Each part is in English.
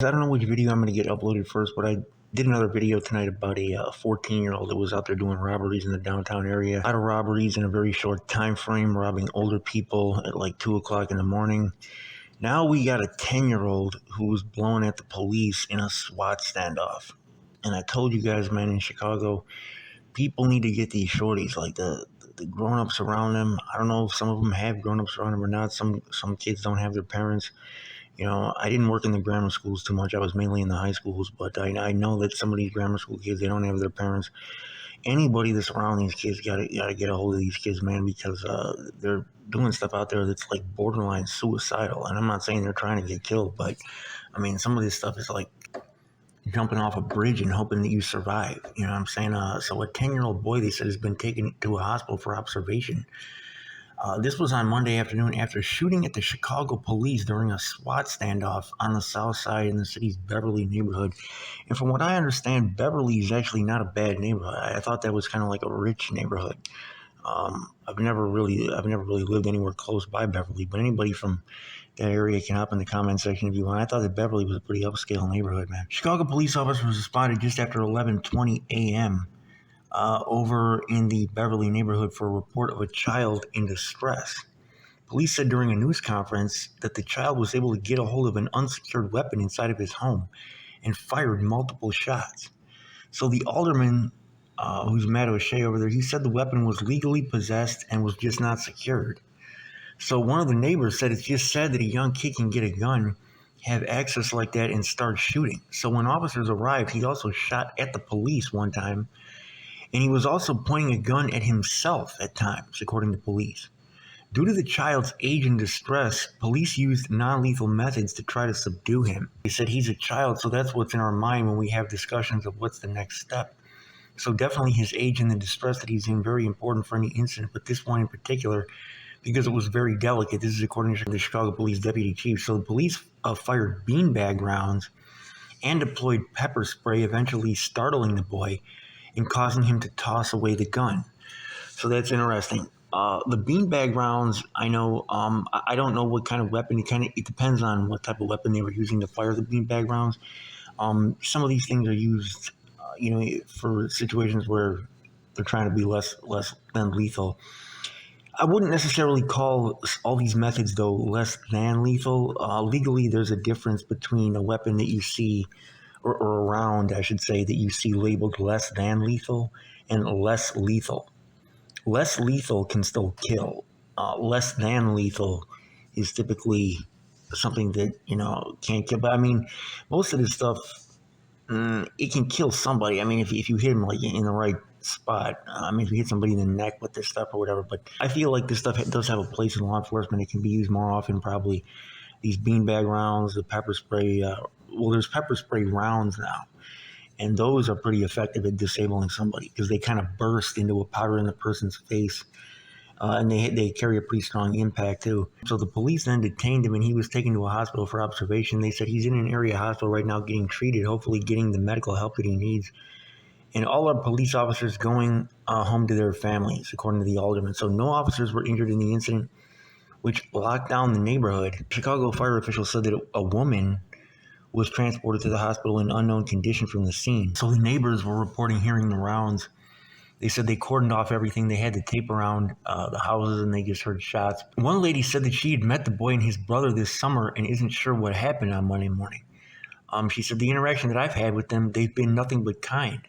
I don't know which video I'm going to get uploaded first, but I did another video tonight about a 14-year-old that was out there doing robberies in the downtown area. A lot of robberies in a very short time frame, robbing older people at like 2 o'clock in the morning. Now we got a 10-year-old who was blowing at the police in a SWAT standoff. And I told you guys, man, in Chicago, people need to get these shorties, like the grown-ups around them. I don't know if some of them have grown-ups around them or not. Some kids don't have their parents. You know, I didn't work in the grammar schools too much. I was mainly in the high schools, but I know that some of these grammar school kids, they don't have their parents. Anybody that's around these kids gotta get a hold of these kids, man, because they're doing stuff out there that's like borderline suicidal. And I'm not saying they're trying to get killed, but I mean, some of this stuff is like jumping off a bridge and hoping that you survive. You know what I'm saying? So a 10-year-old boy, they said, has been taken to a hospital for observation. This was on Monday afternoon after shooting at the Chicago police during a SWAT standoff on the south side in the city's Beverly neighborhood. And from what I understand, Beverly is actually not a bad neighborhood. I thought that was kind of like a rich neighborhood. I've never really lived anywhere close by Beverly, but anybody from that area can hop in the comment section if you want. I thought that Beverly was a pretty upscale neighborhood, man. Chicago police officers responded just after 11:20 a.m. Over in the Beverly neighborhood for a report of a child in distress. Police said during a news conference that the child was able to get a hold of an unsecured weapon inside of his home and fired multiple shots. So the alderman, who's Matt O'Shea over there, he said the weapon was legally possessed and was just not secured. So one of the neighbors said it's just sad that a young kid can get a gun, have access like that, and start shooting. So when officers arrived, he also shot at the police one time, and he was also pointing a gun at himself at times, according to police. Due to the child's age and distress, police used non-lethal methods to try to subdue him. They said he's a child, so that's what's in our mind when we have discussions of what's the next step. So definitely his age and the distress that he's in, very important for any incident, but this one in particular, because it was very delicate. This is according to the Chicago Police Deputy Chief. So the police fired beanbag rounds and deployed pepper spray, eventually startling the boy and causing him to toss away the gun. So that's interesting. The beanbag rounds, I know, I don't know what kind of weapon. It depends on what type of weapon they were using to fire the beanbag rounds. Some of these things are used, for situations where they're trying to be less than lethal. I wouldn't necessarily call all these methods, though, less than lethal. Legally, there's a difference between a weapon that you see, or a round, I should say, that you see labeled less than lethal and less lethal. Less lethal can still kill. Less than lethal is typically something that, can't kill. But, I mean, most of this stuff, it can kill somebody. I mean, if you hit them, like, in the right spot. If you hit somebody in the neck with this stuff or whatever. But I feel like this stuff does have a place in law enforcement. It can be used more often, probably. These beanbag rounds, the pepper spray. There's pepper spray rounds now, and those are pretty effective at disabling somebody because they kind of burst into a powder in the person's face, and they carry a pretty strong impact too. So the police then detained him, and he was taken to a hospital for observation. They said he's in an area hospital right now getting treated, hopefully getting the medical help that he needs. And all our police officers going home to their families, according to the alderman. So no officers were injured in the incident, which locked down the neighborhood. Chicago fire officials said that a woman was transported to the hospital in unknown condition from the scene. So the neighbors were reporting hearing the rounds. They said they cordoned off everything. They had the tape around the houses, and they just heard shots. One lady said that she had met the boy and his brother this summer and isn't sure what happened on Monday morning. She said the interaction that I've had with them, they've been nothing but kind.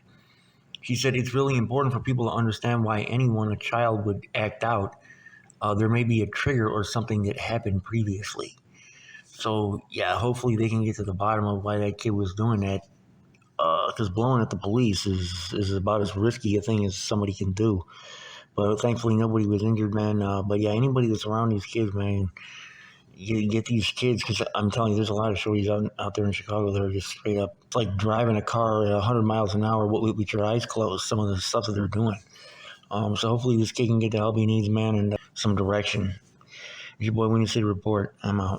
She said it's really important for people to understand why anyone, a child, would act out. There may be a trigger or something that happened previously. So, yeah, hopefully they can get to the bottom of why that kid was doing that. Because blowing at the police is about as risky a thing as somebody can do. But thankfully nobody was injured, man. But, yeah, anybody that's around these kids, man, you get these kids, because I'm telling you, there's a lot of shorties out there in Chicago that are just straight up. It's like driving a car at 100 miles an hour with your eyes closed, some of the stuff that they're doing. So hopefully this kid can get the help he needs, man, and some direction. It's your boy, Winnie City Report. I'm out.